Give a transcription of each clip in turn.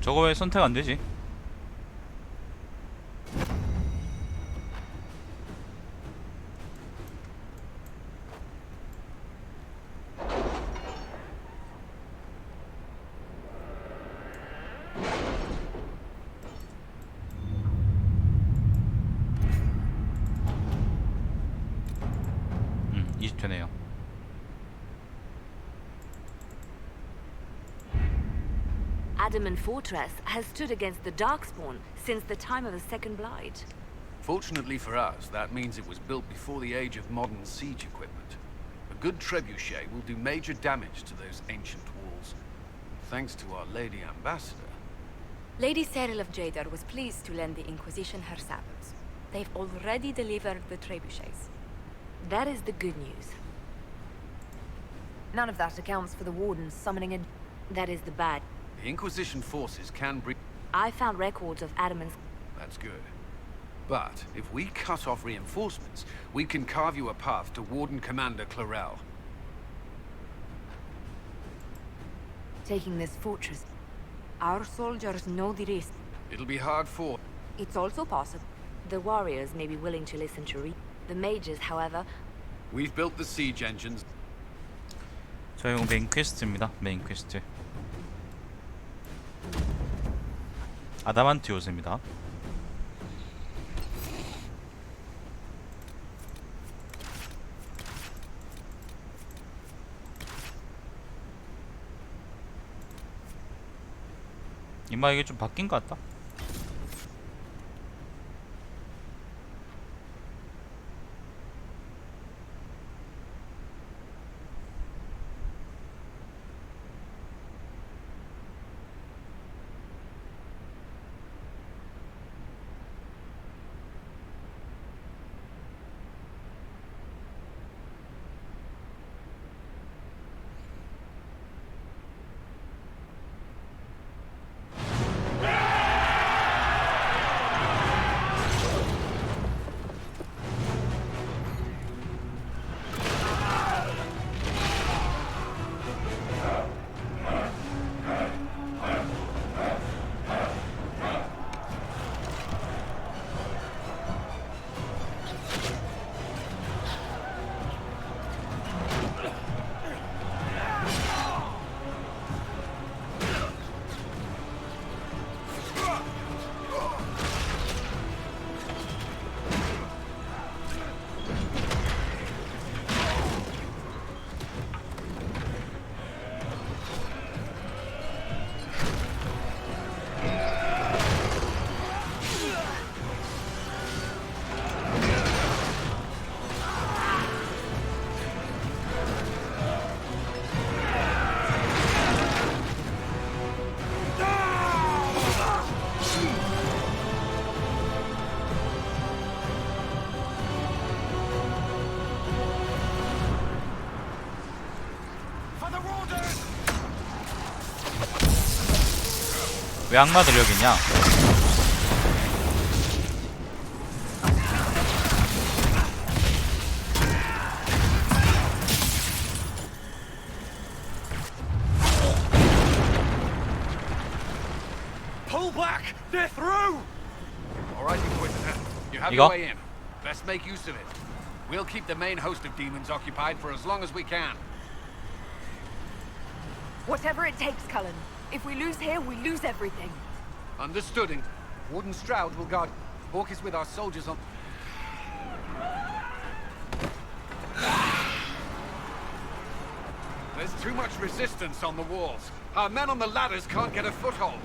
저거 왜 선택 안 되지? 되네요. Adamant Fortress has stood against the Darkspawn since the time of the Second Blight. Fortunately for us, that means it was built before the age of modern siege equipment. A good trebuchet will do major damage to those ancient walls. Thanks to our Lady Ambassador. Lady Cyril of Jadar was pleased to lend the Inquisition her sabres. They've already delivered the trebuchets. That is the good news. None of that accounts for the Wardens summoning in. That is the bad. The Inquisition forces can bring... I found records of Adamant's... That's good. But if we cut off reinforcements, we can carve you a path to Warden Commander Clarel. Taking this fortress. Our soldiers know the risk. It'll be hard fought. It's also possible. The warriors may be willing to listen to the mages, however... We've built the siege engines. 저 이거 메인 퀘스트입니다. 메인 퀘스트. 아다만트 요새입니다. 이마 이게 좀 바뀐 것 같다. 왜 악마들 여기냐? Pull back! They're through! All right, you poisoner. You have 이거? your way in. Best make use of it. We'll keep the main host of demons occupied for as long as we can. Whatever it takes, Cullen. If we lose here, we lose everything. Understood. And Warden Stroud will guard. Hawk is with our soldiers on... There's too much resistance on the walls. Our men on the ladders can't get a foothold.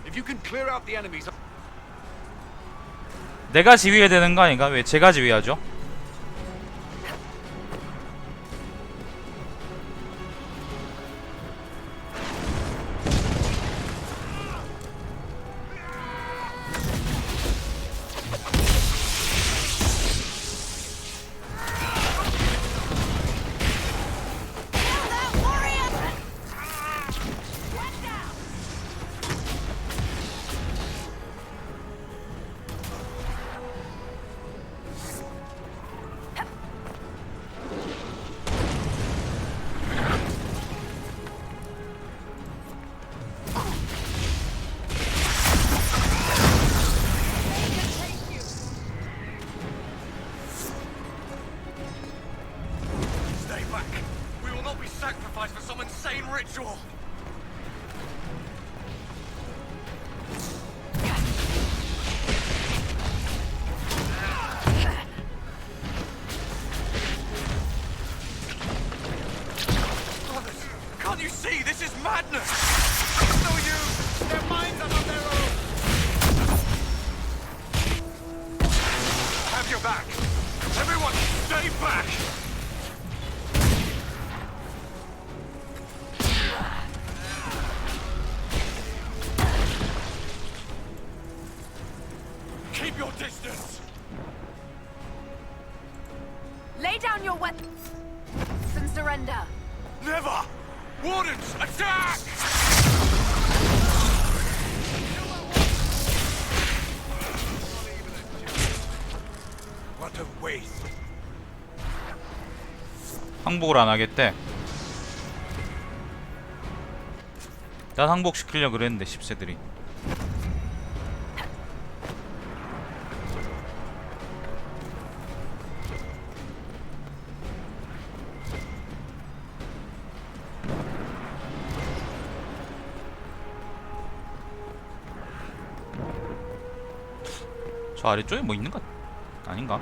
If you can clear out the enemies... 내가 지휘해야 되는 거 아닌가? 왜 제가 지휘하죠? ritual. Brothers, can't you see? This is madness! It's no use! Their minds are on their own! Have your back! Everyone, stay back! Keep your distance! Lay down your weapons and surrender. Never! Wardens, attack! What a waste. 항복을 안 하겠대. 난 항복시키려고 그랬는데 10세들이. 저 아래쪽에 뭐 있는 것 아닌가?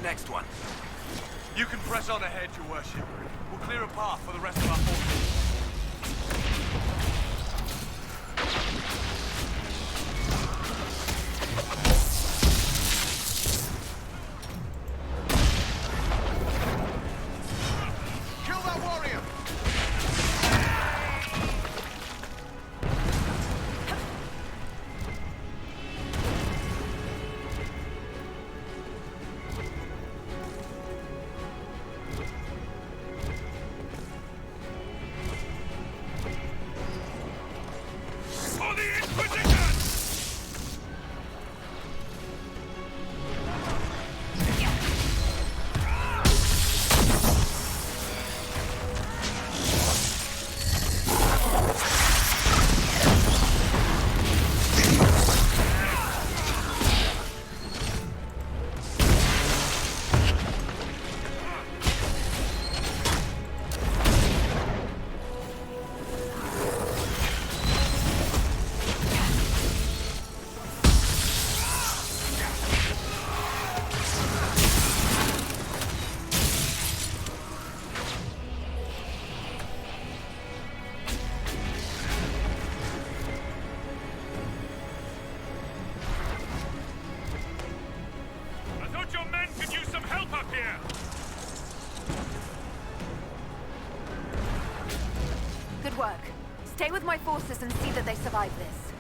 Next one. You can press on ahead, Your Worship. We'll clear a path for the rest of our forces. Kill that warrior! Good work. Stay with my forces and see that they survive this.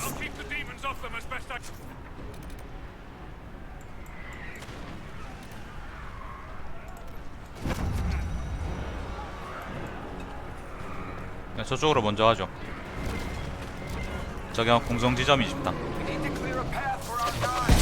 I'll keep the demons off them as best I can. 야, 저쪽으로 먼저 하죠. 저기 공성 지점이 있다. We need to clear a path for our guys.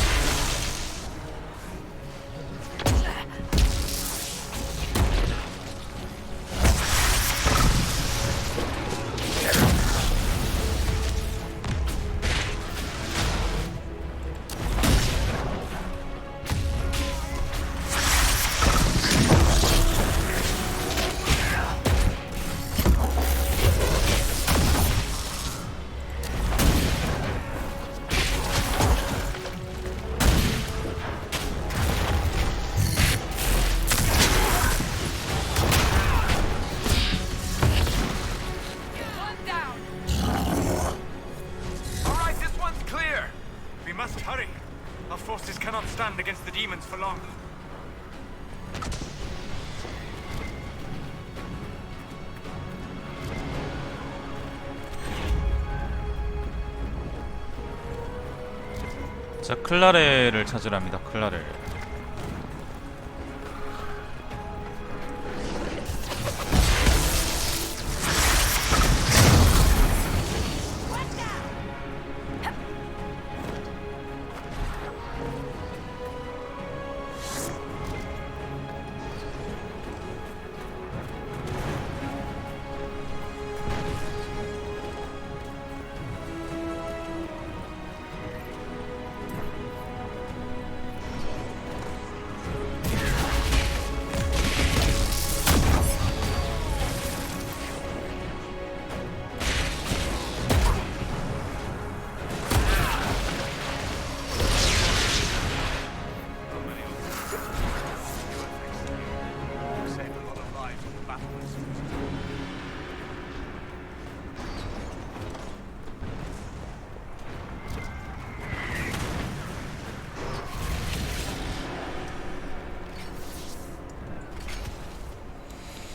Our forces cannot stand against the demons for long. 자, 클라레를 찾으려 합니다. 클라레.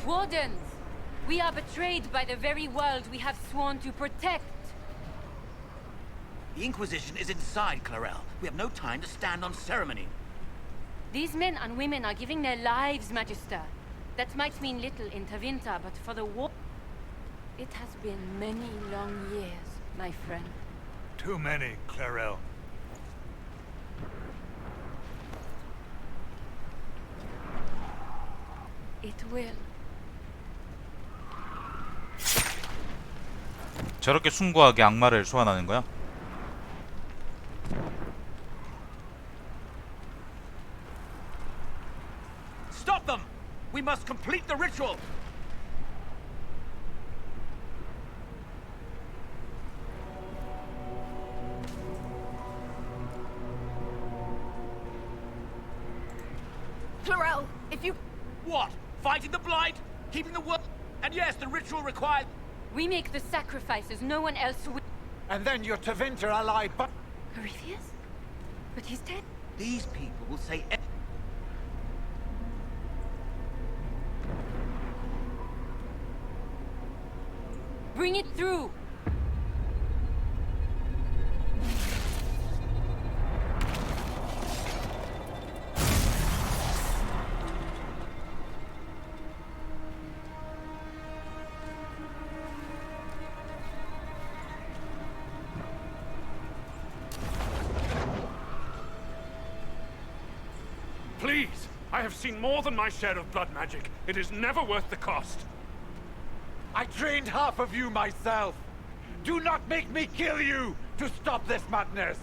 Wardens! We are betrayed by the very world we have sworn to protect. The Inquisition is inside, Clarel. We have no time to stand on ceremony. These men and women are giving their lives, Magister. That might mean little in Tevinter, but for the war... It has been many long years, my friend. Too many, Clarel. It will. 저렇게 숭고하게 악마를 소환하는 거야? Stop them! We must complete the ritual! Clarel, if you... What? Fighting the blind? Keeping the world? And yes, the ritual required... We make the sacrifices no one else will. And then your Tevinter ally, but... Corypheus? But he's dead. These people will say... Bring it through! Please! I have seen more than my share of blood magic. It is never worth the cost. I trained half of you myself. Do not make me kill you to stop this madness.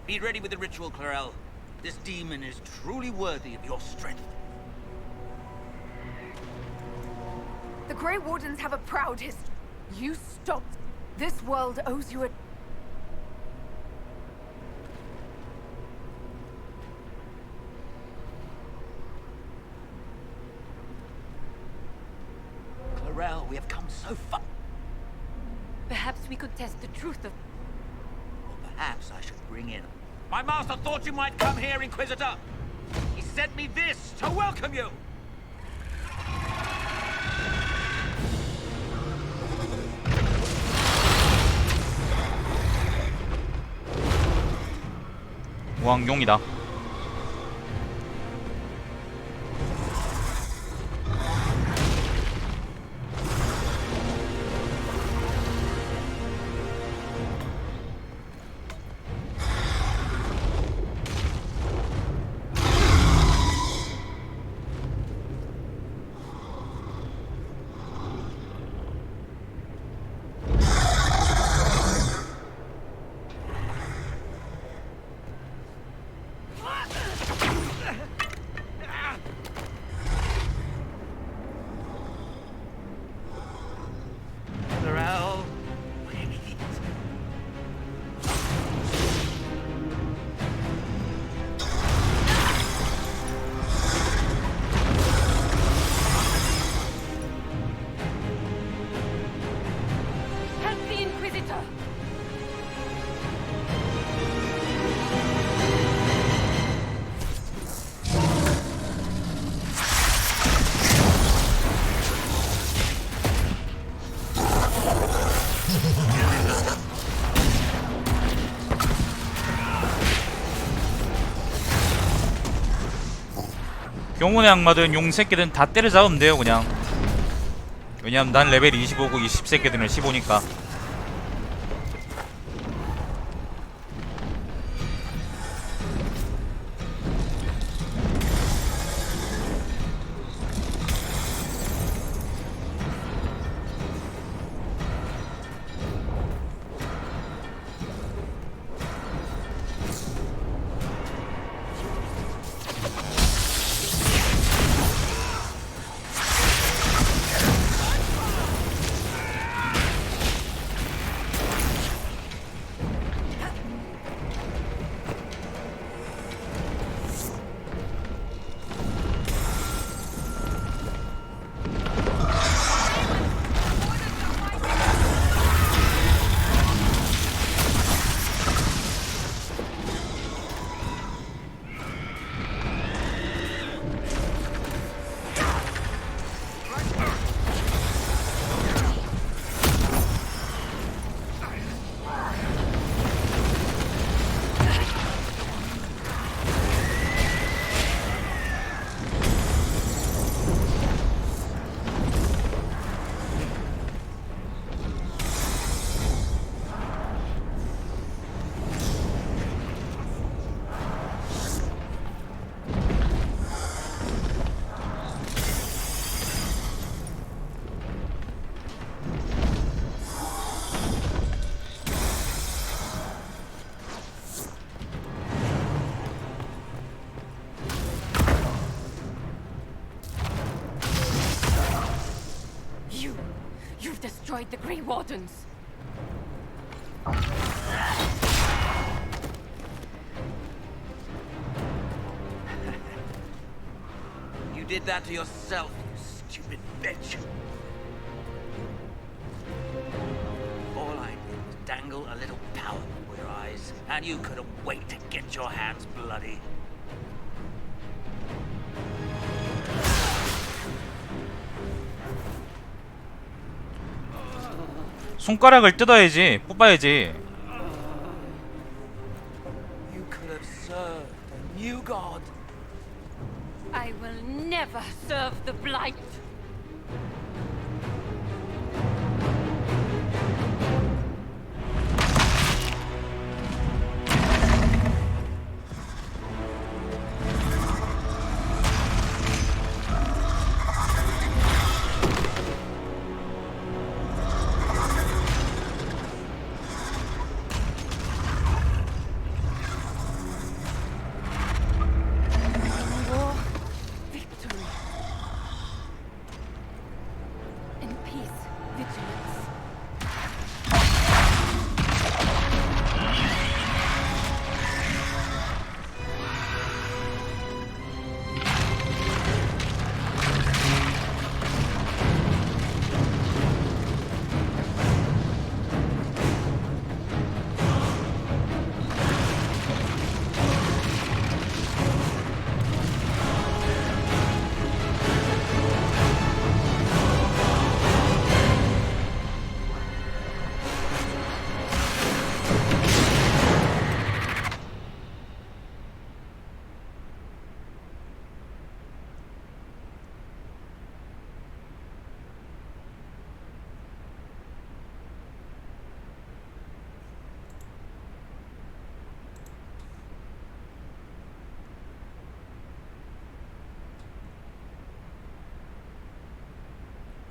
Be ready with the ritual, Clarel. This demon is truly worthy of your strength. The Grey Wardens have a proud history. You stopped. This world owes you a... Clarel, we have come so far. Perhaps we could test the truth of... Or perhaps I should bring in... My master thought you might come here, Inquisitor! He sent me this to welcome you! 왕용이다. water! 경운의 악마든 용 새끼든 다 때려잡으면 돼요 그냥. 왜냐면 난 레벨이 25고 20 새끼들은 15니까. You've destroyed the Grey Wardens. You did that to yourself, you stupid bitch. All I did was dangle a little power before your eyes, and you couldn't wait to get your hands bloody. 손가락을 뜯어야지. 뽑아야지. You could have served a new god. I will never serve the Blight.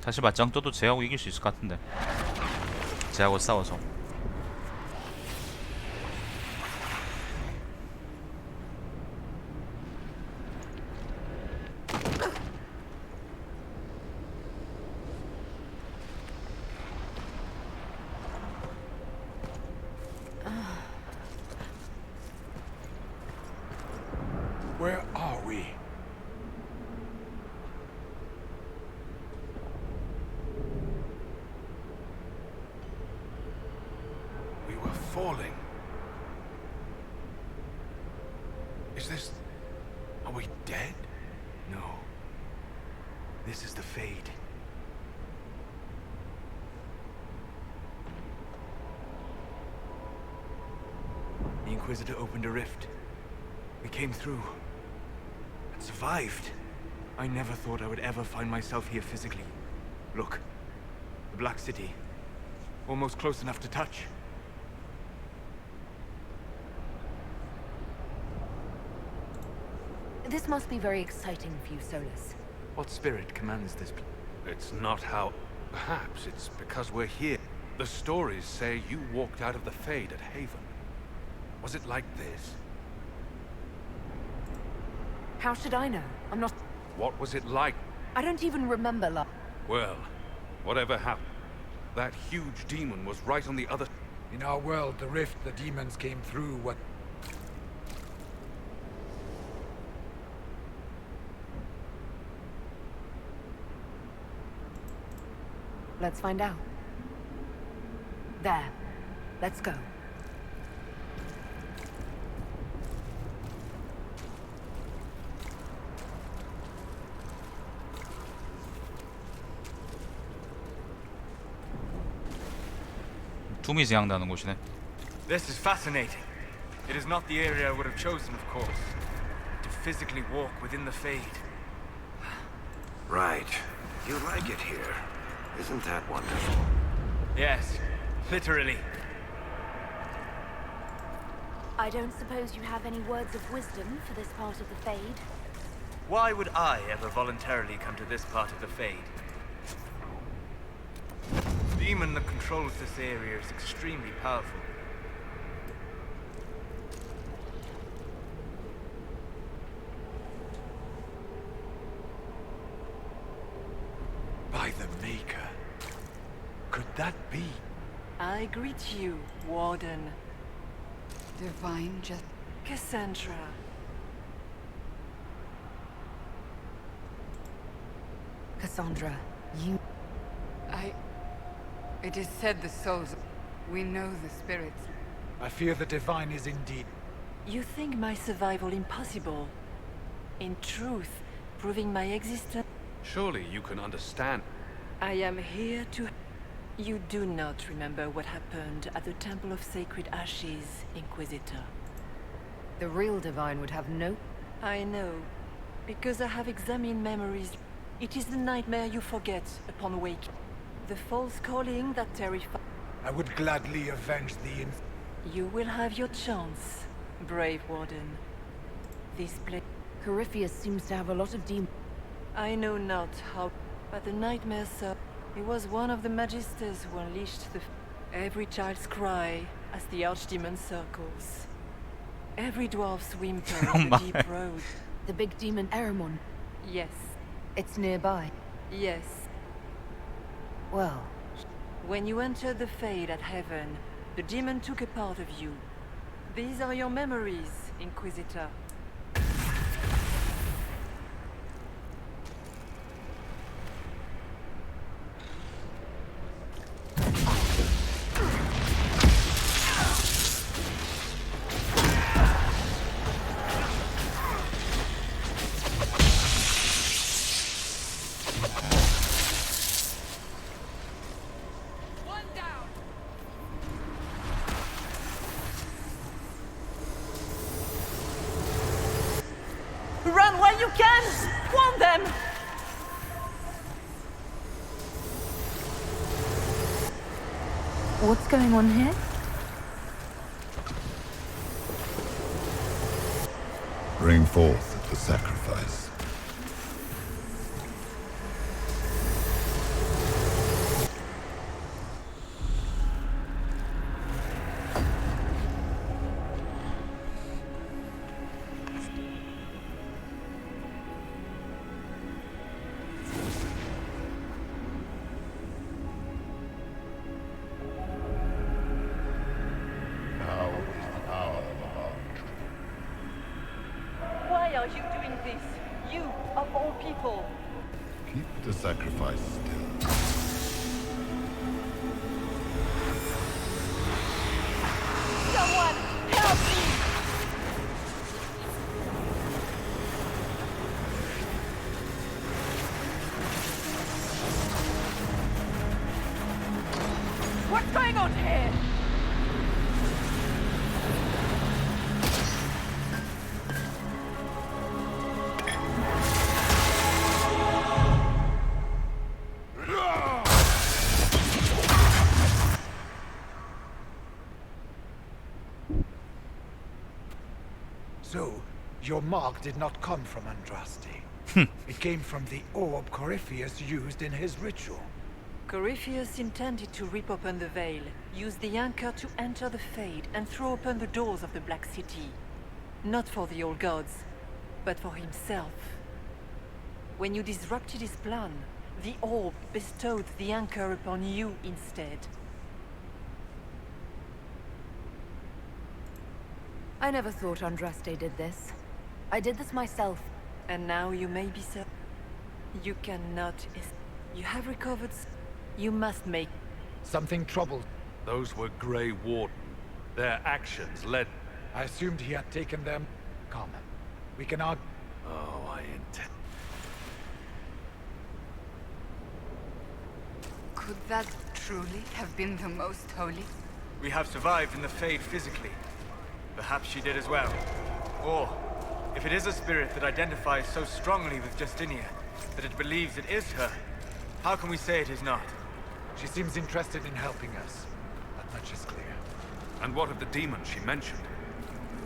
다시 맞짱 떠도 쟤하고 이길 수 있을 것 같은데. 쟤하고 싸워서. Where are we? are falling. Is this... Are we dead? No. This is the Fade. The Inquisitor opened a rift. We came through. And survived. I never thought I would ever find myself here physically. Look. The Black City. Almost close enough to touch. This must be very exciting for you, Solus. What spirit commands this place? It's not how... Perhaps it's because we're here. The stories say you walked out of the Fade at Haven. Was it like this? How should I know? I'm not... What was it like? I don't even remember Well, whatever happened, that huge demon was right on the other... In our world, the rift the demons came through what... Let's find out. There. Let's go. 둠이 제향되는 곳이네. This is fascinating. It is not the area I would have chosen, of course. To physically walk within the Fade. Right. You like it here. Isn't that wonderful? Yes, literally. I don't suppose you have any words of wisdom for this part of the Fade? Why would I ever voluntarily come to this part of the Fade? The demon that controls this area is extremely powerful. By the Maker. Could that be? I greet you, Warden. Divine just... Cassandra. Cassandra, you... It is said the souls... We know the spirits. I fear the Divine is indeed... You think my survival impossible? In truth, proving my existence... Surely you can understand. I am here to... You do not remember what happened at the Temple of Sacred Ashes, Inquisitor. The real Divine would have no... I know, because I have examined memories. It is the nightmare you forget upon waking. The false calling that terrifies... I would gladly avenge the You will have your chance, brave Warden. This place... Corypheus seems to have a lot of demons. I know not how, but the nightmare saw. He was one of the Magisters who unleashed the... Every child's cry as the Archdemon circles. Every dwarf's whimper in the deep road. The big demon Eramon. Yes. It's nearby. Yes. Well... When you entered the Fade at Heaven, the demon took a part of you. These are your memories, Inquisitor. Run while you can! Warn them! What's going on here? Bring forth the sacrifice. Why are you doing this? You, of all people! Keep the sacrifice still. not here! So, your mark did not come from Andraste. It came from the orb Corypheus used in his ritual. Corypheus intended to rip open the veil, use the anchor to enter the Fade, and throw open the doors of the Black City. Not for the old gods, but for himself. When you disrupted his plan, the orb bestowed the anchor upon you instead. I never thought Andraste did this. I did this myself. And now you may be so. You cannot. You have recovered. You must make. Something troubled. Those were Grey Warden. Their actions led... I assumed he had taken them. Come. We can argue. Oh, I intend... Could that truly have been the most holy? We have survived in the Fade physically. Perhaps she did as well. Or, if it is a spirit that identifies so strongly with Justinia, that it believes it is her, how can we say it is not? She seems interested in helping us. That much is clear. And what of the demon she mentioned?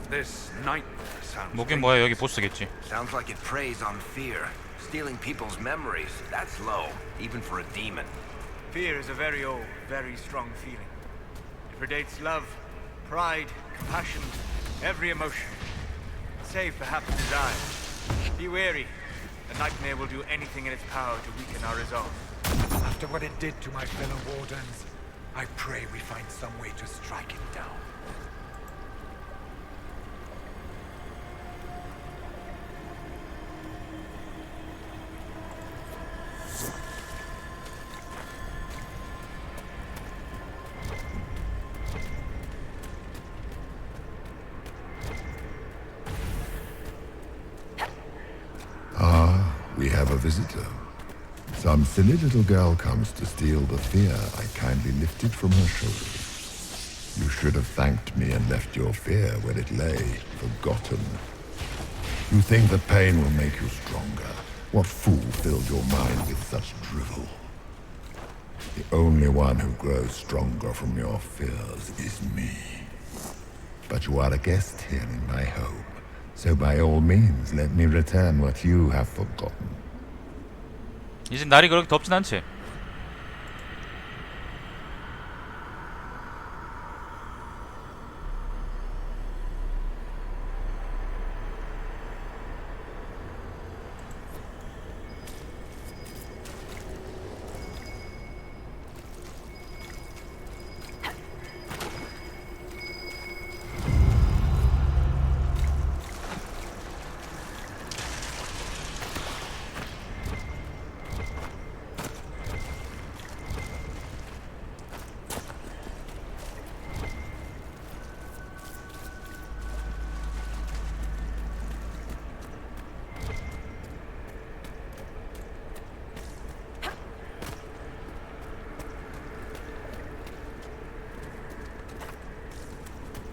This nightmare sounds... 뭐긴 뭐야, 여기 보스겠지. Sounds like it preys on fear. Stealing people's memories. That's low, even for a demon. Fear is a very old, very strong feeling. It predates love, pride, compassion, every emotion. Save perhaps desire. Be wary. The nightmare will do anything in its power to weaken our resolve. After what it did to my fellow wardens, I pray we find some way to strike it down. We have a visitor. Some silly little girl comes to steal the fear I kindly lifted from her shoulders. You should have thanked me and left your fear where it lay, forgotten. You think the pain will make you stronger? What fool filled your mind with such drivel? The only one who grows stronger from your fears is me. But you are a guest here in my home. So by all means, let me return what you have forgotten. 이제 날이 그렇게 덥진 않지.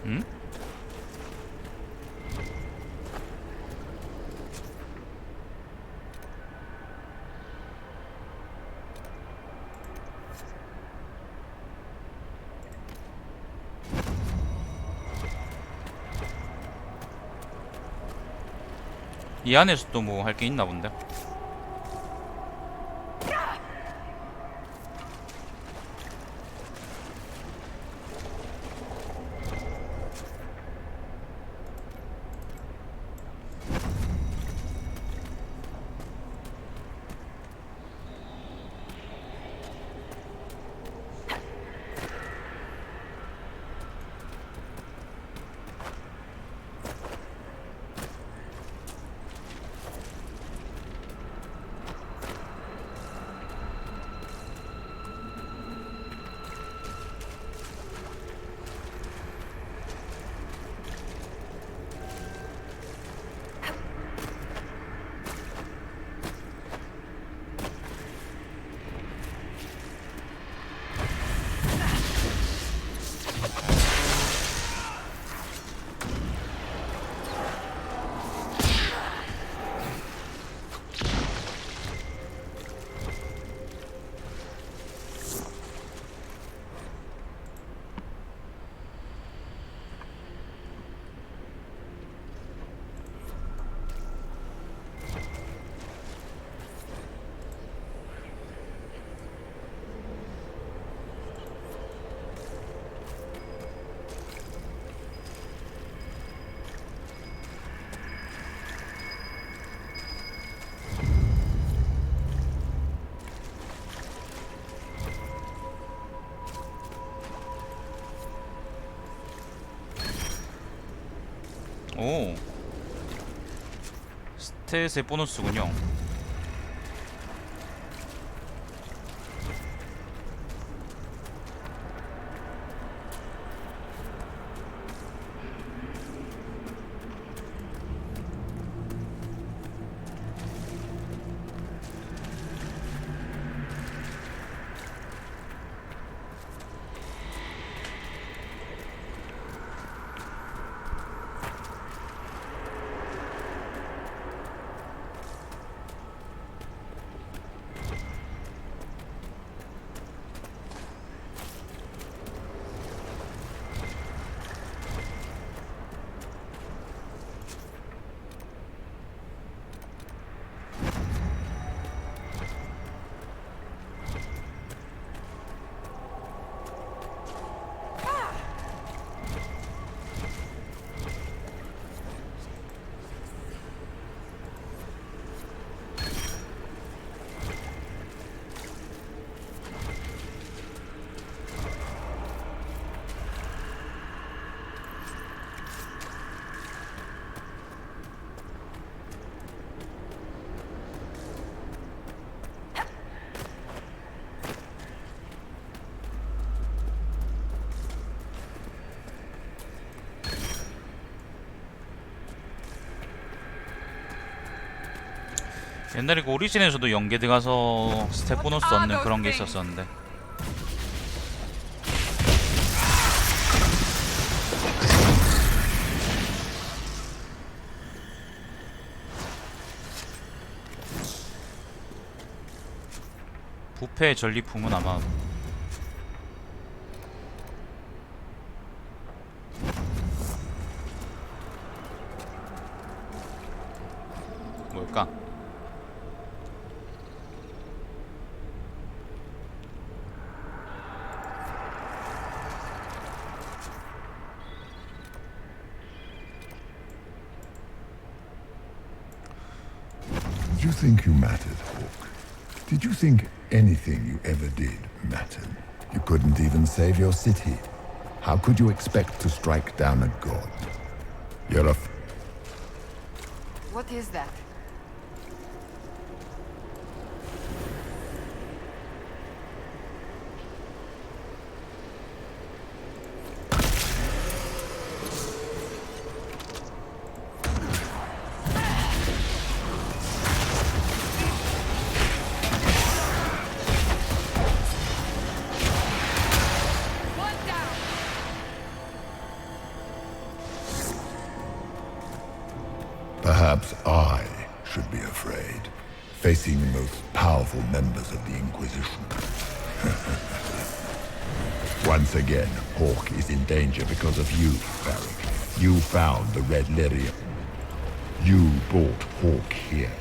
응? 이 안에서 또 뭐 할 게 있나 본데. 오, 스탯의 보너스군요. 옛날에 그 오리진에서도 연계 들어가서 스텝 보너스 얻는 그런 게 있었었는데. 부패 전리품은 아마 뭘까? Did you think you mattered, Hawk? Did you think anything you ever did mattered? You couldn't even save your city. How could you expect to strike down a god? You're a... What is that? Perhaps I should be afraid, facing the most powerful members of the Inquisition. Once again, Hawk is in danger because of you, Barrick. You found the Red Lyrium. You brought Hawk here.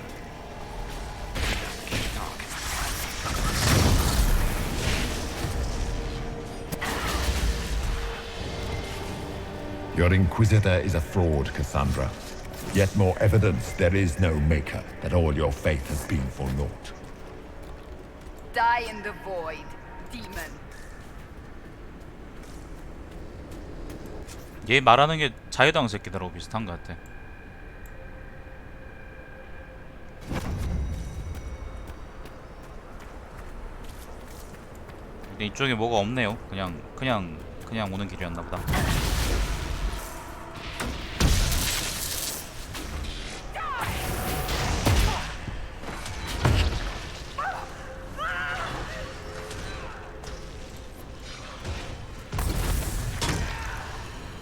Your Inquisitor is a fraud, Cassandra. Yet more evidence there is no maker, that all your faith has been for naught. Die in the void, demon. 얘 말하는 게 자유당 새끼들하고 비슷한 것 같아. 근데 이쪽에 뭐가 없네요. 그냥 오는 길이었나 보다.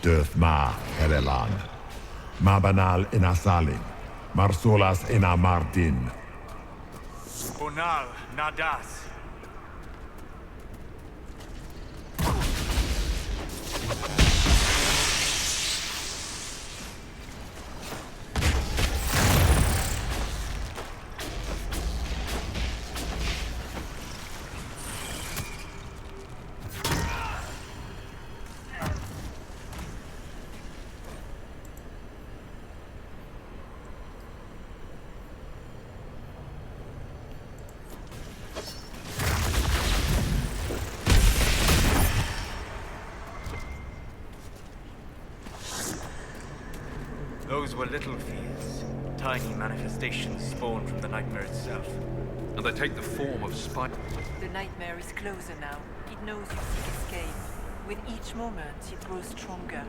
Döthma Herelan, Mabanal Inasalin, Marsolas Inamardin. Bonal Nadas. were little fears. Tiny manifestations spawned from the nightmare itself. And they take the form of spite. The nightmare is closer now. It knows you seek escape. With each moment, it grows stronger.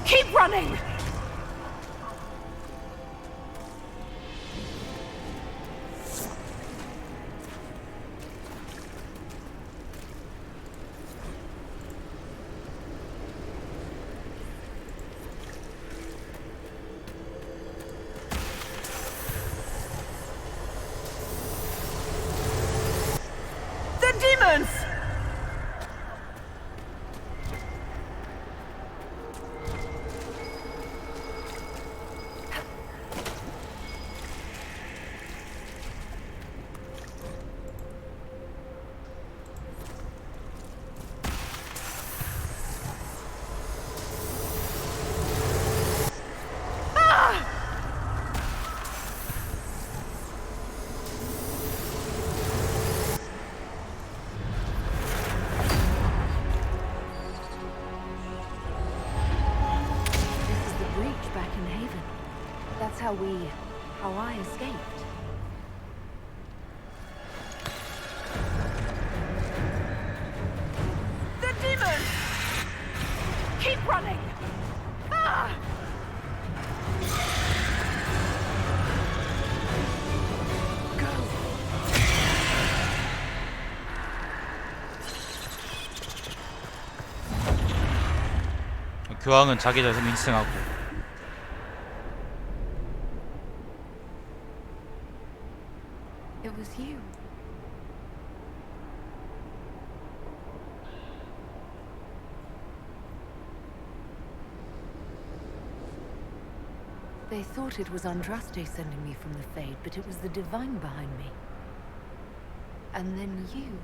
Keep running! The demons! Back in Haven. That's how I escaped. The demons! Keep running! Ah! 교황은 자기 자신 인증하고. It was you. They thought it was Andraste sending me from the Fade, but it was the Divine behind me. And then you.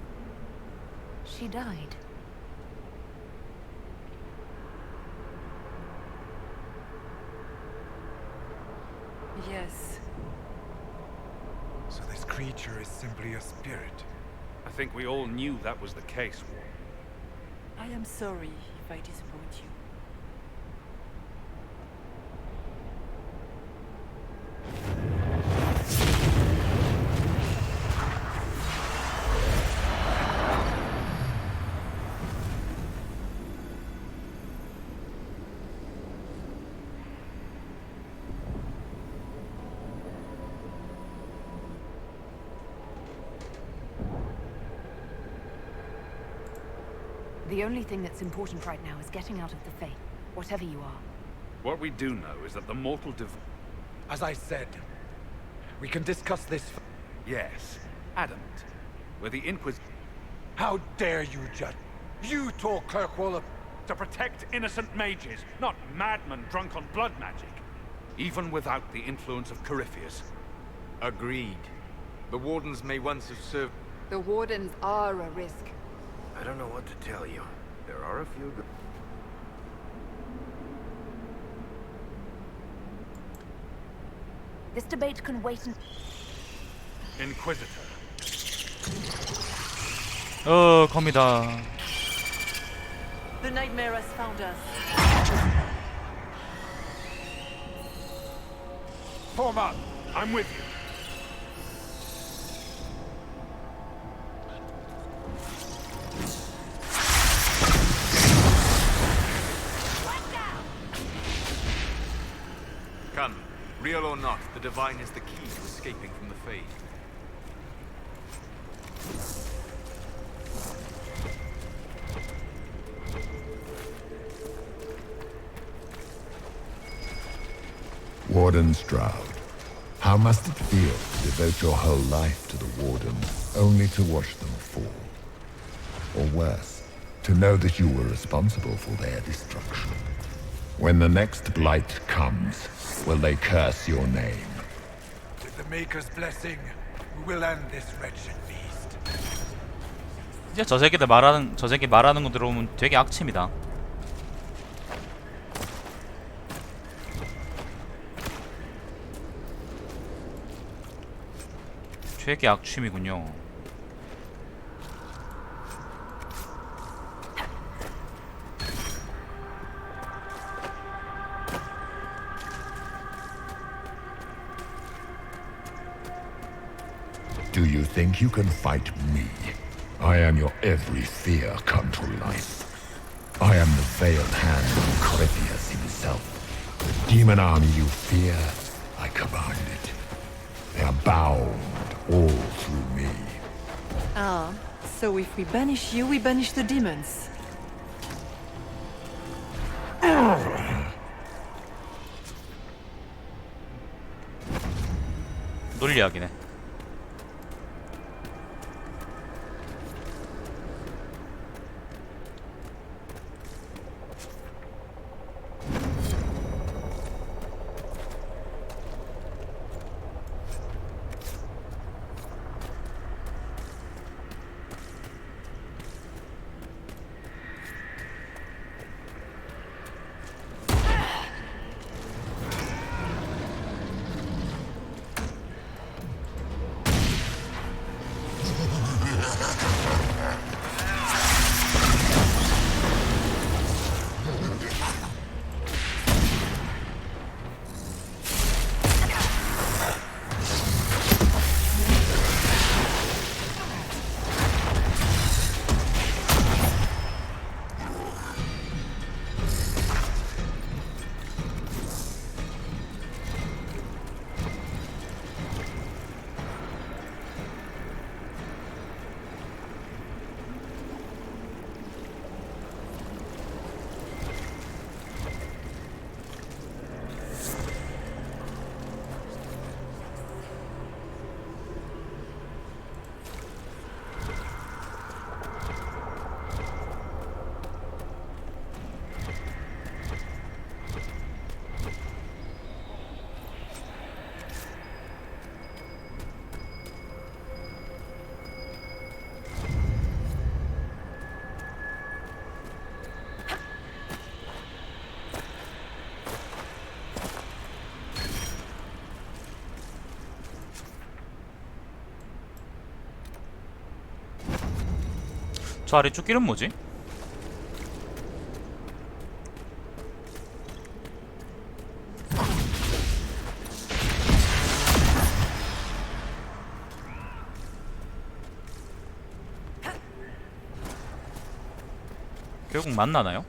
She died. Yes. So this creature is simply a spirit. I think we all knew that was the case. I am sorry if I disappoint you. The only thing that's important right now is getting out of the Fade, whatever you are. What we do know is that the mortal As I said, we can discuss this. Yes, Adamant. Where the How dare you judge? You talk Kirkwall to protect innocent mages, not madmen drunk on blood magic. Even without the influence of Corypheus. Agreed. The Wardens may once have served... The Wardens are a risk. I don't know what to tell you. There are a few... This debate can wait and... Inquisitor. 겁니다. The nightmare has found us. Form up. I'm with you. Come, real or not, the Divine is the key to escaping from the Fade. Warden Stroud, how must it feel to devote your whole life to the Wardens, only to watch them fall? Or worse, to know that you were responsible for their destruction? When the next blight comes, will they curse your name? Maker's blessing, we will end this wretched beast. 이제 저 새끼 말하는 거 들어오면 되게 악취입니다. 되게 악취이군요. Do you think you can fight me? I am your every fear come to life. I am the veiled hand of Corypheus himself. The demon army you fear, I command it. They are bound all through me. Ah, so if we banish you, we banish the demons. 논리학이네. 저 아래쪽 길은 뭐지? 결국 만나나요?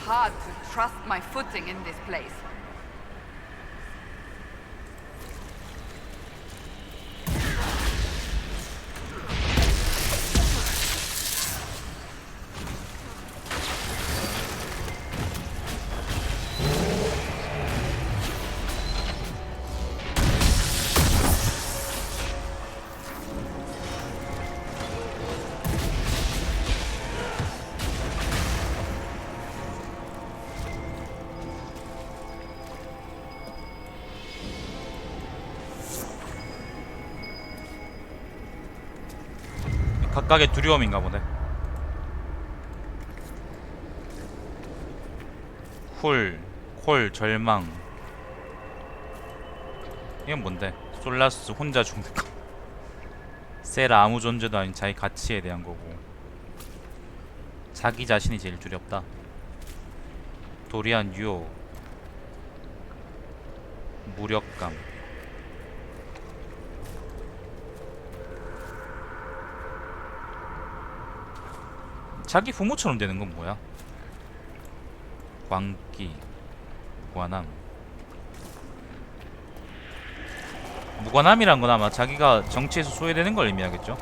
Hard to trust my footing in this place. 각각의 두려움인가 보네. 콜, 절망. 이건 뭔데? 솔라스 혼자 죽는 거. 세라 아무 존재도 아닌 자기 가치에 대한 거고. 자기 자신이 제일 두렵다. 도리안 유혹. 무력감. 자기 부모처럼 되는 건 뭐야? 광기, 무관함. 무관함이란 건 아마 자기가 정치에서 소외되는 걸 의미하겠죠?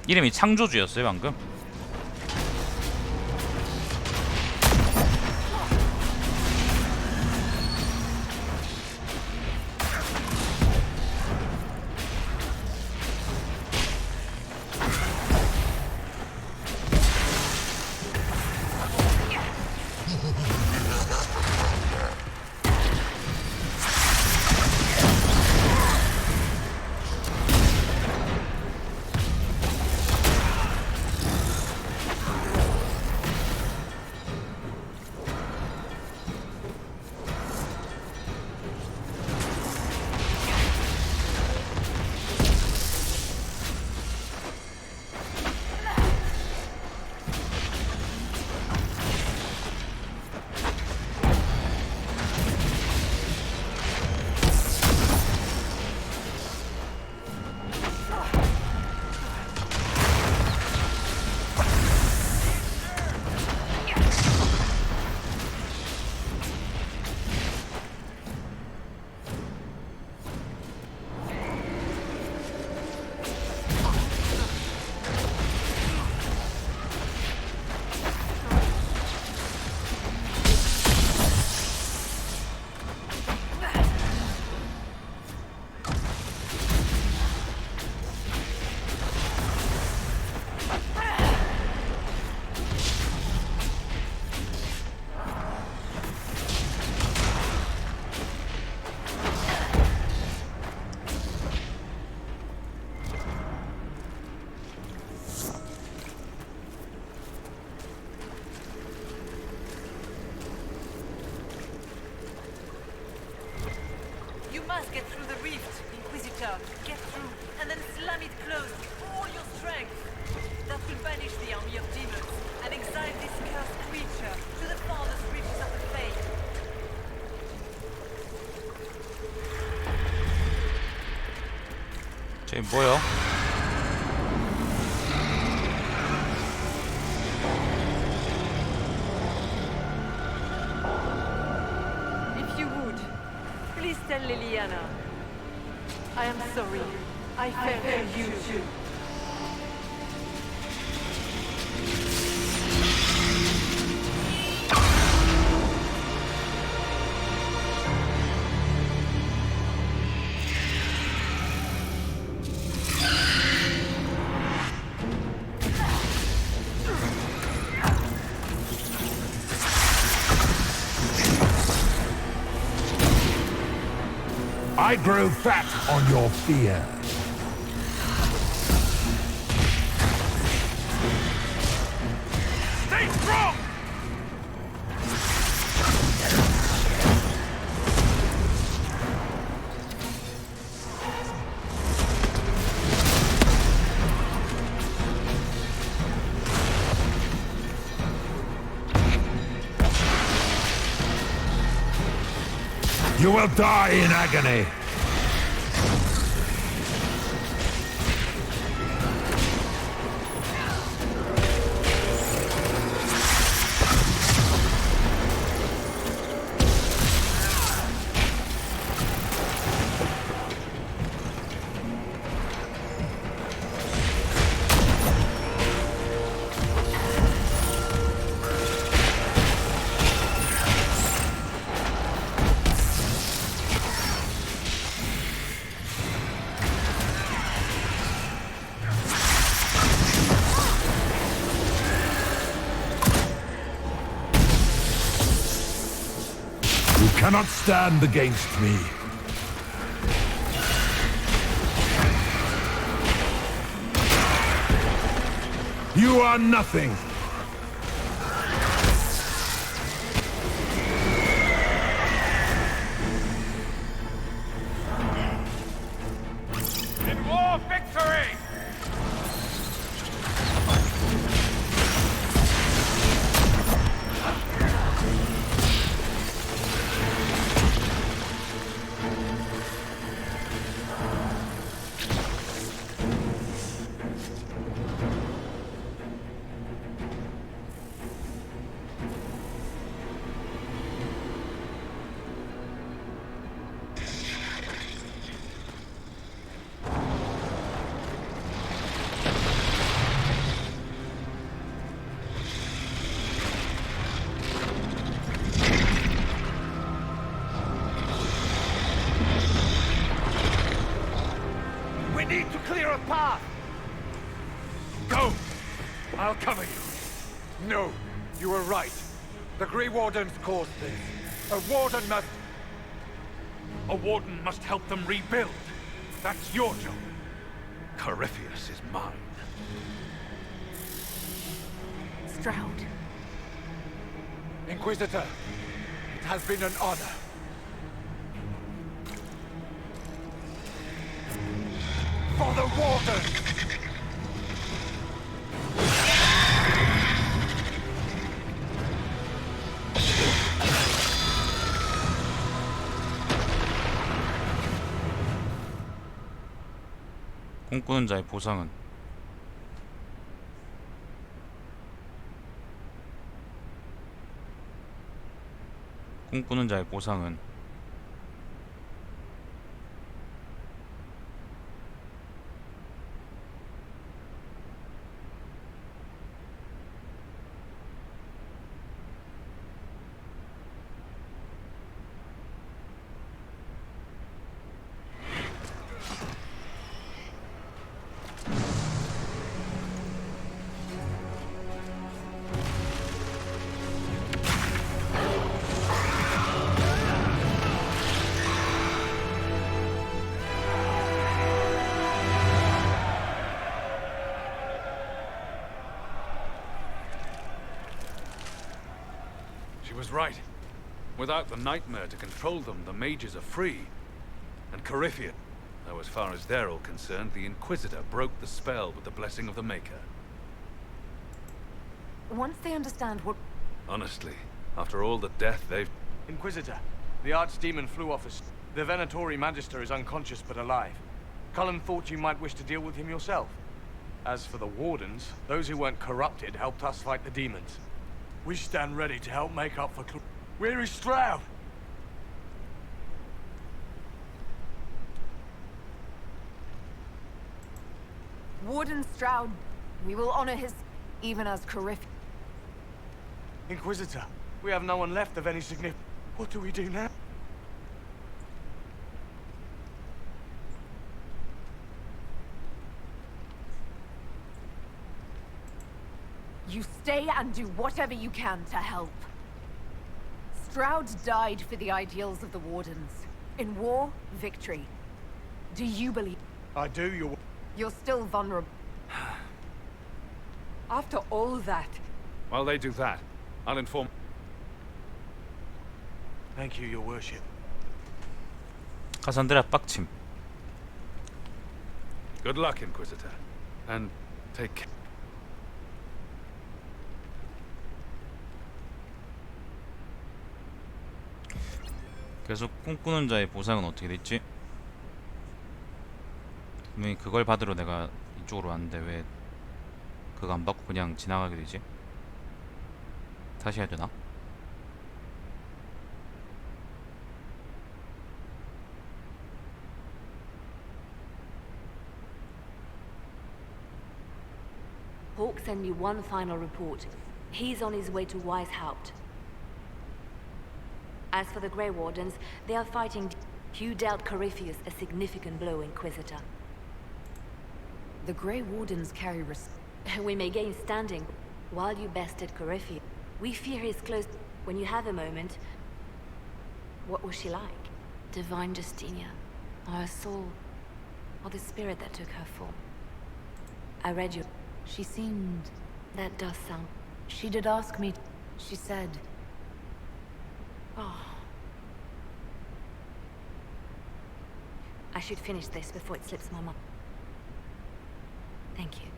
이름이 창조주였어요 방금. Get through the rift, Inquisitor. Get through, and then slam it closed with all your strength. That will banish the army of demons and exile this cursed creature to the farthest reaches of the Fade. 저기 뭐요? If you would, please tell Liliana. I am sorry. I failed you too. I grow fat on your fear. Stay strong! You will die in agony. You cannot stand against me. You are nothing. In war, victory! I'll cover you. No, you were right. The Grey Wardens caused this. A warden must... A warden must help them rebuild. That's your job. Corypheus is mine. Stroud. Inquisitor, it has been an honor. For the Warden! 꿈꾸는 자의 보상은 꿈꾸는 자의 보상은 She was right. Without the nightmare to control them, the mages are free. And Corypheus, though as far as they're all concerned, the Inquisitor broke the spell with the blessing of the Maker. Once they understand what... Honestly, after all the death they've... Inquisitor, the Archdemon flew off us. The Venatori Magister is unconscious but alive. Cullen thought you might wish to deal with him yourself. As for the Wardens, those who weren't corrupted helped us fight the demons. We stand ready to help make up for... Where is Stroud? Warden Stroud, we will honor his... even as Corypheus. Inquisitor, we have no one left of any significance. What do we do now? You stay and do whatever you can to help. Stroud died for the ideals of the Wardens. In war, victory. Do you believe? I do, You're still vulnerable. After all that... While they do that, I'll inform... Thank you, your worship. 카산드라 빡침. Good luck, Inquisitor. And take care. 그래서 꿈꾸는 자의 보상은 어떻게 됐지? 분명히 그걸 받으러 내가 이쪽으로 왔는데 왜 그거 안 받고 그냥 지나가게 되지? 다시 해야 되나? Hawk sent me one final report. He's on his way to Weishaupt. As for the Grey Wardens, they are fighting. You dealt Corypheus a significant blow, Inquisitor. The Grey Wardens carry We may gain standing while you bested Corypheus. We fear his close. When you have a moment, what was she like? Divine Justinia, or her soul, or the spirit that took her form? I read you. She seemed... That does sound... She did ask me... She said... Oh. I should finish this before it slips my mind. Thank you.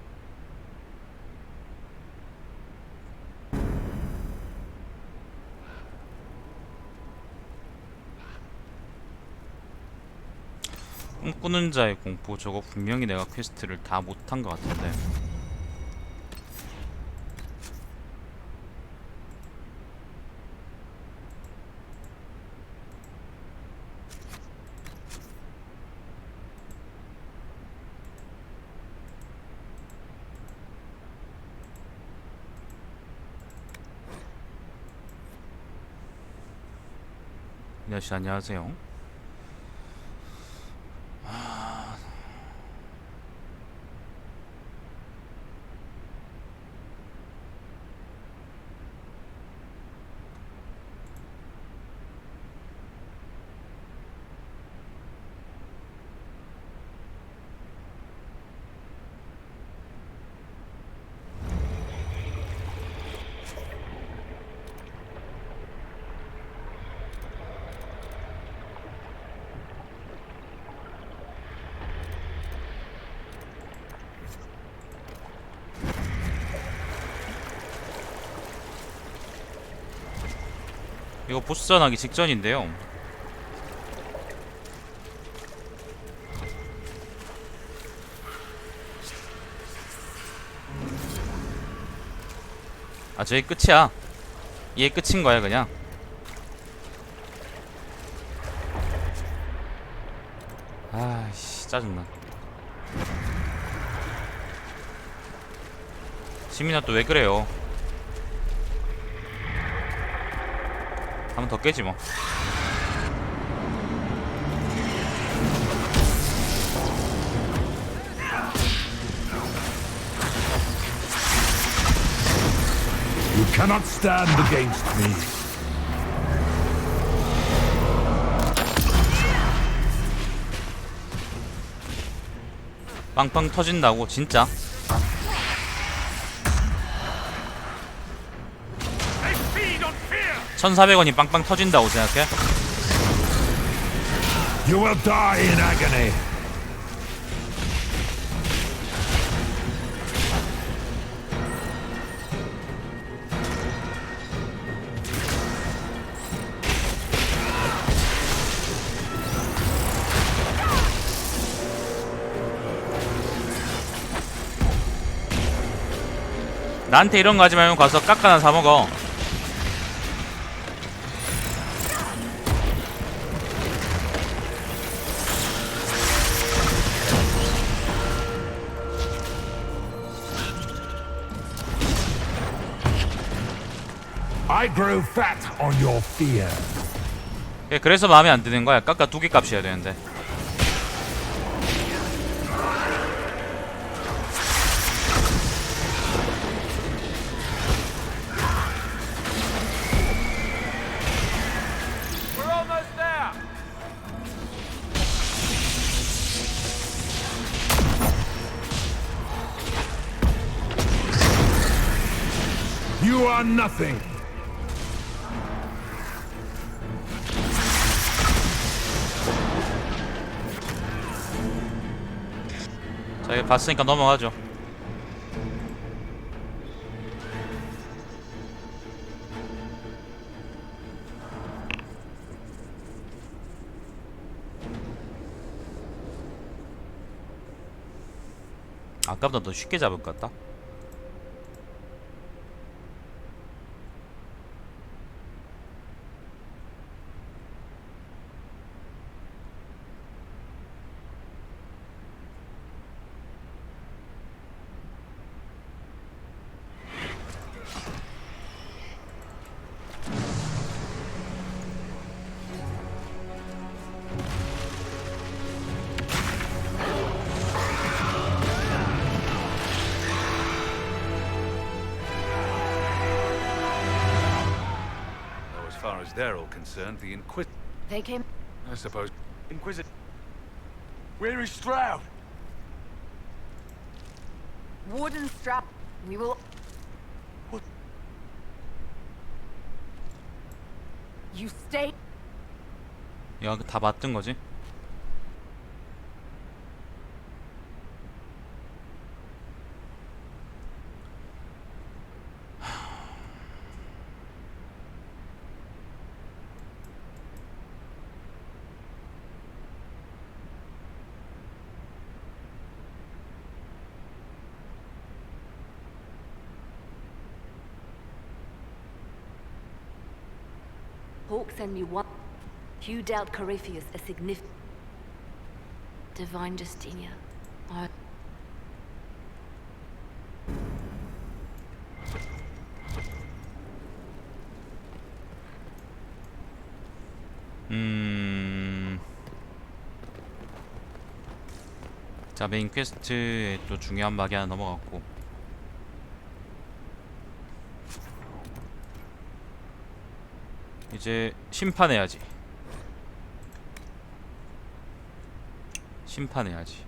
꿈꾸는 자의 공포, 저거 분명히 내가 퀘스트를 다 못한 것 같은데. 민아씨 안녕하세요. 이거 보스전 하기 직전인데요. 아, 저게 끝이야. 얘 끝인 거야 그냥. 아이씨, 짜증나. 시민아 또 왜 그래요? 한번 더 깨지 뭐. You cannot stand against me. 빵빵 터진다고 진짜. 1,400원이 빵빵 터진다고 생각해? You will die in agony. 나한테 이런 거 하지 말고 가서 깎아나 사 먹어. I grow fat on your fear. 그래서 마음에 안 드는 거야. 깎아 2개 값이어야 되는데. We're almost there. You are nothing. 자, 이거 봤으니까 넘어가죠. 아까보다 더 쉽게 잡을 것 같다. As far as they're all concerned, the They came. I suppose. Inquisitor. Where is Stroud? Warden strap. We will. What? You stay. 이거 다 맞든 거지? Hawk sent me one. Hugh dealt Corypheus a significant. Divine Justinia. 자, 메인 퀘스트에 또 중요한 막이 하나 넘어갔고, 이제 심판해야지. 심판해야지.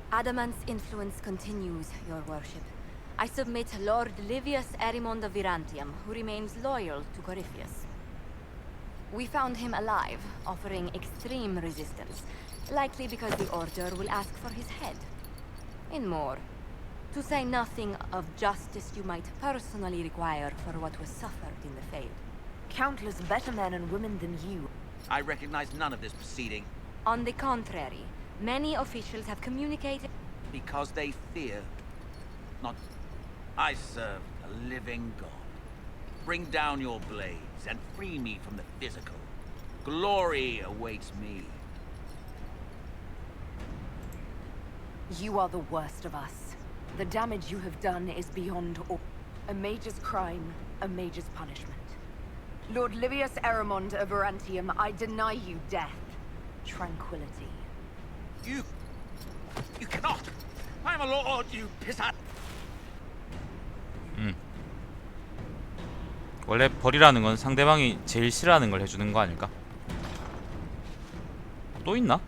Adamant's influence continues, your worship. I submit Lord Livius Erimond of Virantium, who remains loyal to Corypheus. We found him alive, offering extreme resistance, likely because the Order will ask for his head. And more. To say nothing of justice you might personally require for what was suffered in the Fade. Countless better men and women than you. I recognize none of this proceeding. On the contrary, many officials have communicated... Because they fear. Not... I serve a living god. Bring down your blades and free me from the physical. Glory awaits me. You are the worst of us. The damage you have done is beyond all. A mage's crime, a mage's punishment. Lord Livius Eramond of Arantium, I deny you death. Tranquility. You cannot! I'm a lord, you pissant! 원래 벌이라는 건 상대방이 제일 싫어하는 걸 해주는 거 아닐까? 또 있나?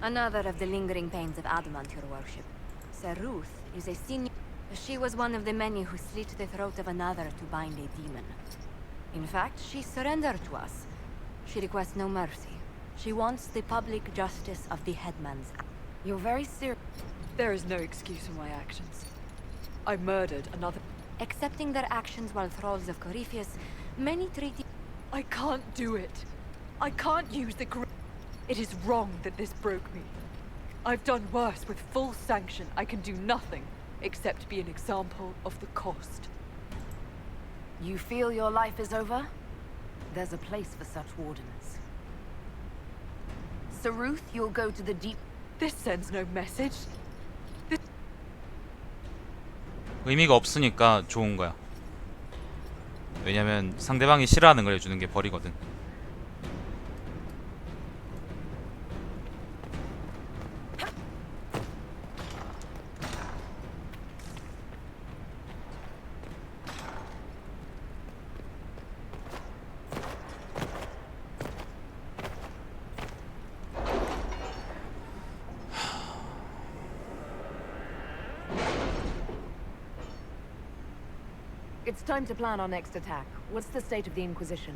Another of the lingering pains of Adamant, your worship. Sir Ruth is a senior... She was one of the many who slit the throat of another to bind a demon. In fact, she surrendered to us. She requests no mercy. She wants the public justice of the headman's... You're very serious. There is no excuse for my actions. I murdered another... Accepting their actions while thralls of Corypheus, many treat... I can't do it. I can't use the... It is wrong that this broke me. I've done worse with full sanction. I can do nothing except be an example of the cost. You feel your life is over? There's a place for such wardens. Sir Ruth, you'll go to the deep... This sends no message. 의미가 없으니까 좋은 거야. 왜냐면 상대방이 싫어하는 걸 해주는 게 벌이거든. It's time to plan our next attack. What's the state of the Inquisition?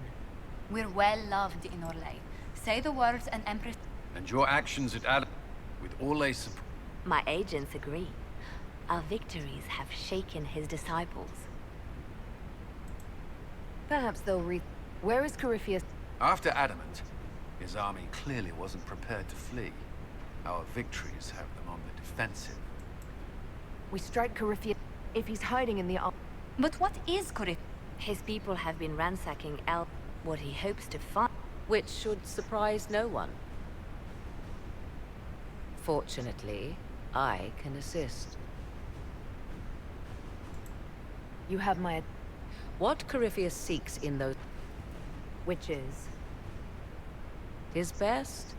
We're well loved in Orlais. Say the words and Empress... And your actions at Adam, with Orlais support... My agents agree. Our victories have shaken his disciples. Perhaps they'll Where is Corypheus? After Adamant, his army clearly wasn't prepared to flee. Our victories have them on the defensive. We strike Corypheus if he's hiding in the... But what is Corypheus? His people have been ransacking what he hopes to find, which should surprise no one. Fortunately, I can assist. You have my... What Corypheus seeks in those... Which is? Is best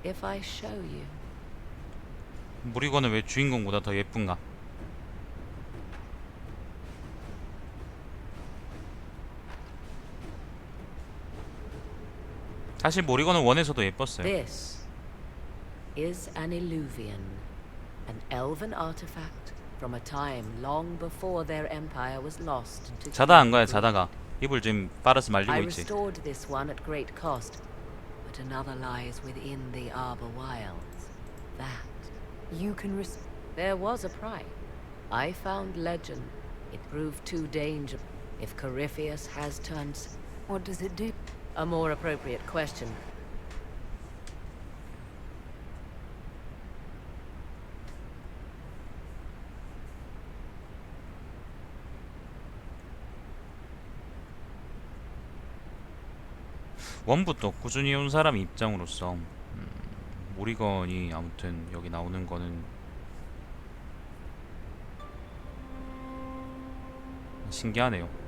if I show you. 무리건은 왜 주인공보다 더 예쁜가? 사실 모리건은 원에서도 예뻤어요. This is an illuvian, an elven artifact from a time long before their empire was lost. 자다 안 가요, 자다가. 입을 지금 빨아서 I 말리고 있지. restored this one at great cost, but another lies within the Arbor Wilds. That you can There was a price. I found legend. It proved too dangerous. If Corypheus has turned... What does it do? A more appropriate question. 원부터 꾸준히 온 사람 입장으로서 모리건이 아무튼 여기 나오는 거는 신기하네요.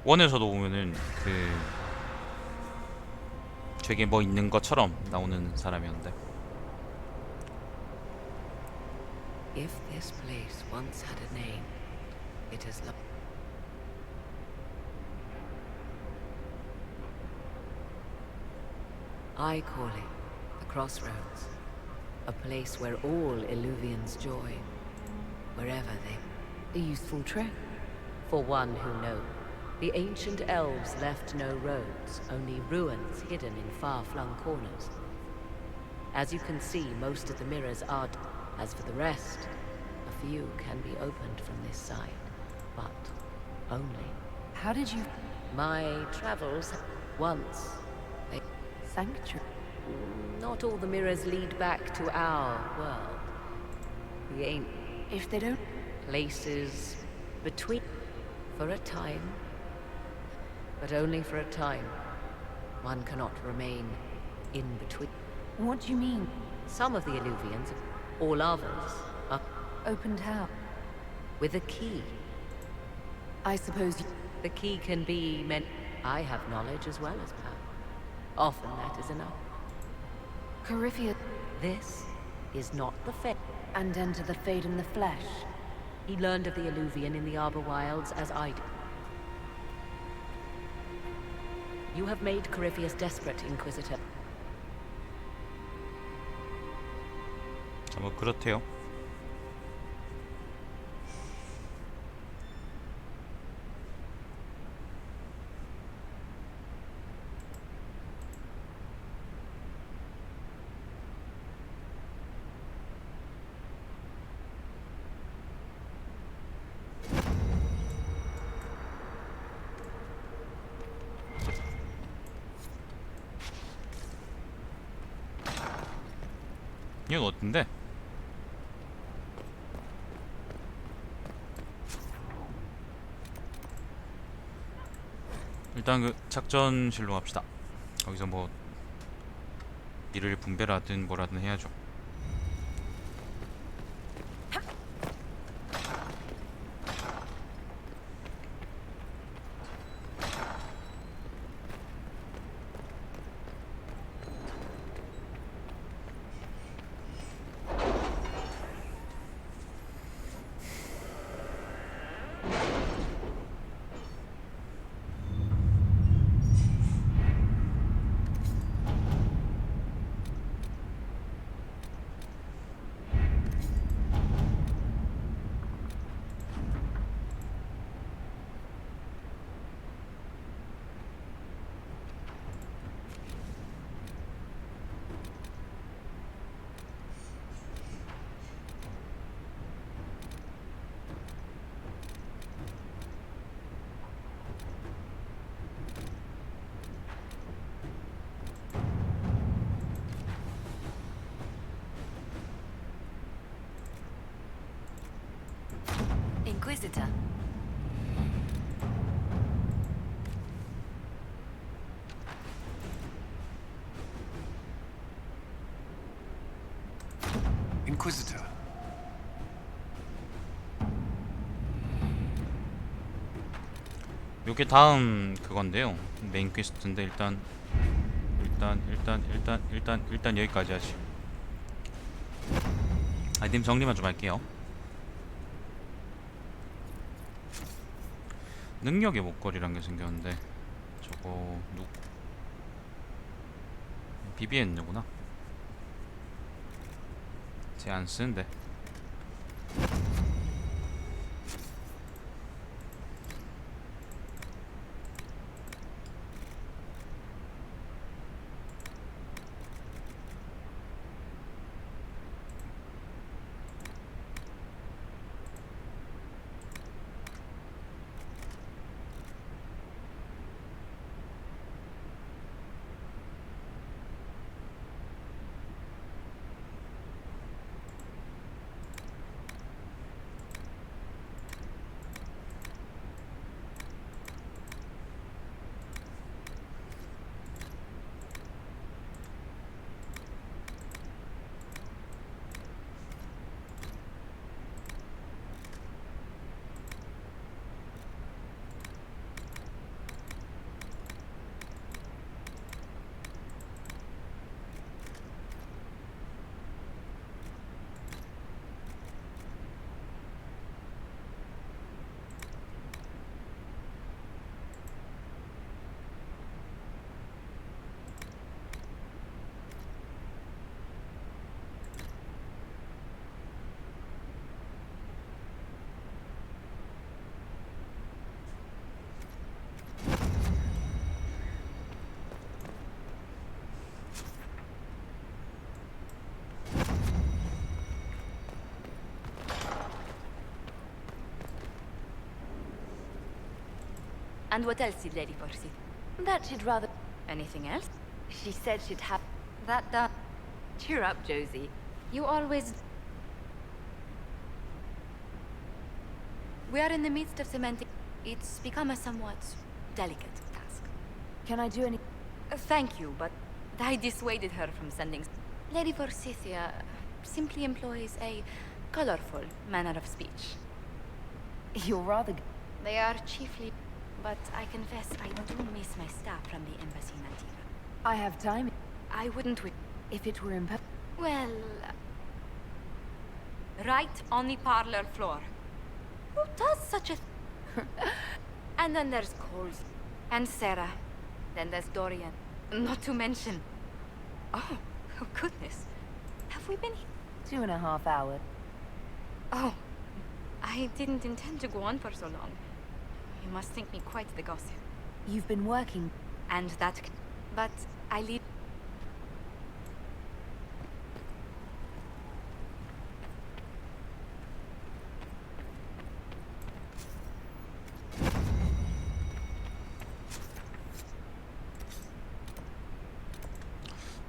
원에서도 보면은 그 되게 뭐 있는 것처럼 나오는 사람이었는데. If this place once had a name, it is I call it the Crossroads. A place where all Illuvians join. Wherever they... A useful trick. For one who knows. The ancient elves left no roads, only ruins hidden in far-flung corners. As you can see, most of the mirrors are... As for the rest, a few can be opened from this side, but only. How did you... My travels... Once, they... Sanctuary? Not all the mirrors lead back to our world. The ain't... If they don't... Places between... For a time. But only for a time. One cannot remain in between. What do you mean? Some of the Illuvians, all others, are... Opened how? With a key. I suppose you... The key can be meant... I have knowledge as well as power. Often that is enough. Coryphia... This is not the Fade. And enter the Fade in the flesh. He learned of the Illuvian in the Arbor Wilds as I did. You have made Corypheus desperate, Inquisitor. 뭐 그렇대요. 이건 어떤데? 일단 그 작전실로 갑시다. 거기서 뭐 일을 분배라든 뭐라든 해야죠. Inquisitor. Inquisitor. 요게 다음 그건데요. 메인 퀘스트인데 일단 여기까지 하지. 아이템 정리만 좀 할게요. 능력의 목걸이란 게 생겼는데 저거 BBN누구나? 쟤 안 쓰는데. And what else did Lady foresee? That she'd rather... Anything else? She said she'd have... That done. Cheer up, Josie. You always... We are in the midst of cementing. It's become a somewhat delicate task. Can I do any... Thank you, but I dissuaded her from sending... Lady Forsythia simply employs a colorful manner of speech. You're rather... They are chiefly... But I confess I do miss my staff from the embassy in Antigua. I have time. I wouldn't If it were impossible... Well... Right on the parlor floor. Who does such a... And then there's Coles. And Sarah. Then there's Dorian. Not to mention... Oh goodness. Have we been here? 2.5 hours. Oh. I didn't intend to go on for so long. You must think me quite the gossip. You've been working... And that... But I leave...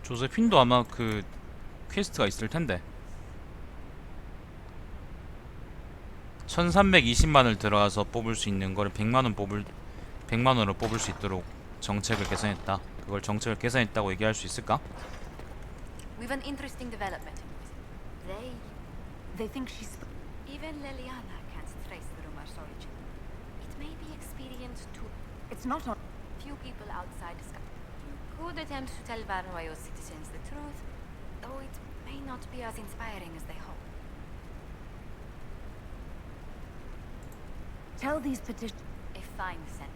조세핀도 아마 그 퀘스트가 있을 텐데. 1320만을 들어가서 뽑을 수 있는 거를 100만원으로 뽑을 수 있도록 정책을 개선했다. 그걸 정책을 개선했다고 얘기할 수 있을까? We've an interesting development. They think she's... Even Leliana can't trace the rumor's origin. It may be expedient to... It's not on... Few people outside the sky could attempt to tell Varroyo's citizens the truth, though it may not be as inspiring as they hope. Tell these petitions... A fine sentence.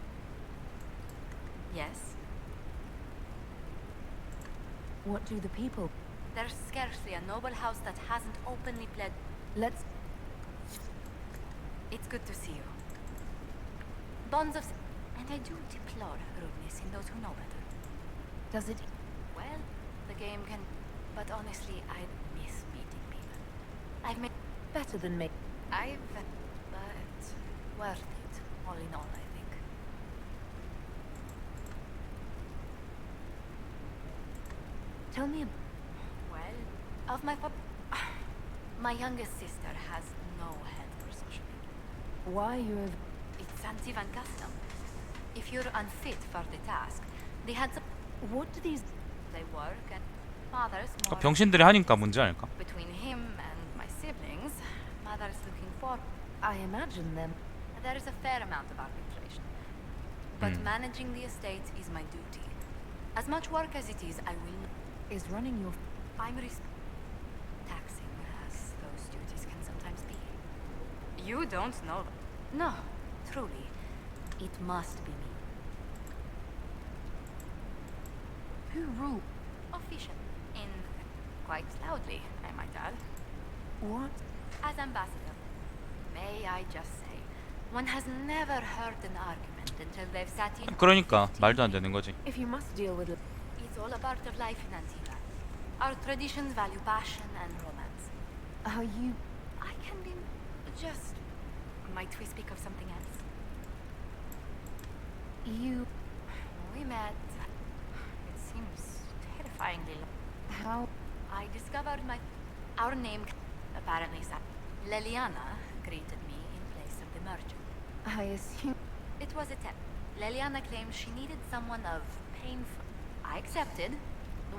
Yes? What do the people... There's scarcely a noble house that hasn't openly pled... Let's... It's good to see you. Bonds of... And I do deplore rudeness in those who know better. Does it... Well, the game can... But honestly, I miss meeting people. I've made... Better than me. But... worth it, all in all, I think. Tell me... Well, of my... My youngest sister has no head for social media. Why you're... It's Antivan custom. If you're unfit for the task, they had some... What do these... They work and father's more... 병신들이 하니까 문제 아닐까? Between him and my siblings, mother's looking for... I imagine them... There is a fair amount of arbitration. But managing the estate is my duty. As much work as it is, I will... Is running your... I'm taxing as those duties can sometimes be. You don't know. No, truly. It must be me. Who rule? Official. In quite loudly, I might add. What? As ambassador. May I just say, one has never heard an argument until they've sat in... 그러니까 말도 안 되는 거지. If you must deal with it... It's all a part of life in Antigua. Our traditions value passion and romance. Are you... I can be... just... Might we speak of something else? You... We met... It seems terrifyingly long. How... I discovered my... Our name... Apparently, Leliana greeted me in place of the merchant. I assume... It was a test. Leliana claimed she needed someone of painful... I accepted.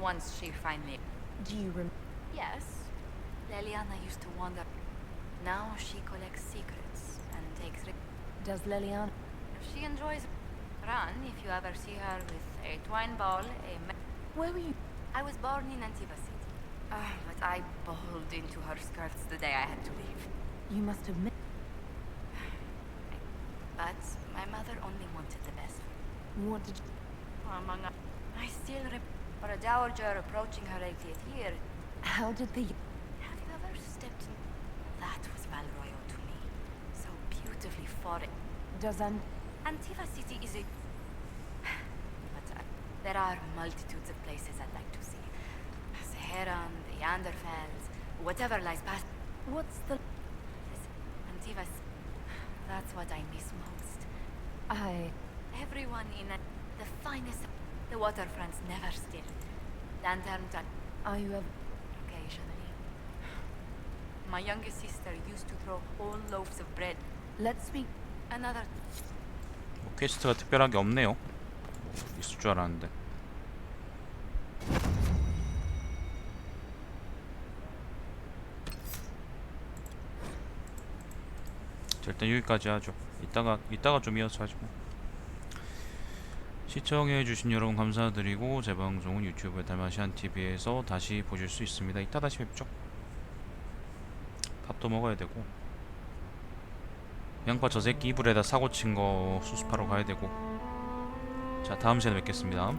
Once she finally... Do you Yes. Leliana used to wander. Now she collects secrets and takes... Does Leliana... If she enjoys... Run, if you ever see her with a twine ball, Where were you? I was born in Antigua City. But I bowled into her skirts the day I had to leave. You must have met... But my mother only wanted the best. What did you... Among us, I still for a dowager approaching her 80th year. How did the... Have you ever stepped in? That was Valroyo to me. So beautifully foreign. Does Antigua City is a... But there are multitudes of places I'd like to see. Saharan, the Anderfels, whatever lies past. What's the... Antigua... That's what I miss most. Everyone in the finest. The waterfront's never still. Lanterns on. Are you ever... Occasionally. My youngest sister used to throw whole loaves of bread. Let's speak. Another. 뭐 퀘스트가 특별하게 없네요. 있을 줄 알았는데. 자, 일단 여기까지 하죠. 이따가 좀 이어서 하죠. 시청해주신 여러분 감사드리고, 제 방송은 유튜브 달마시안TV에서 다시 보실 수 있습니다. 이따 다시 뵙죠. 밥도 먹어야 되고, 양파 저 새끼 이불에다 사고 친 거 수습하러 가야 되고. 자, 다음 시간에 뵙겠습니다.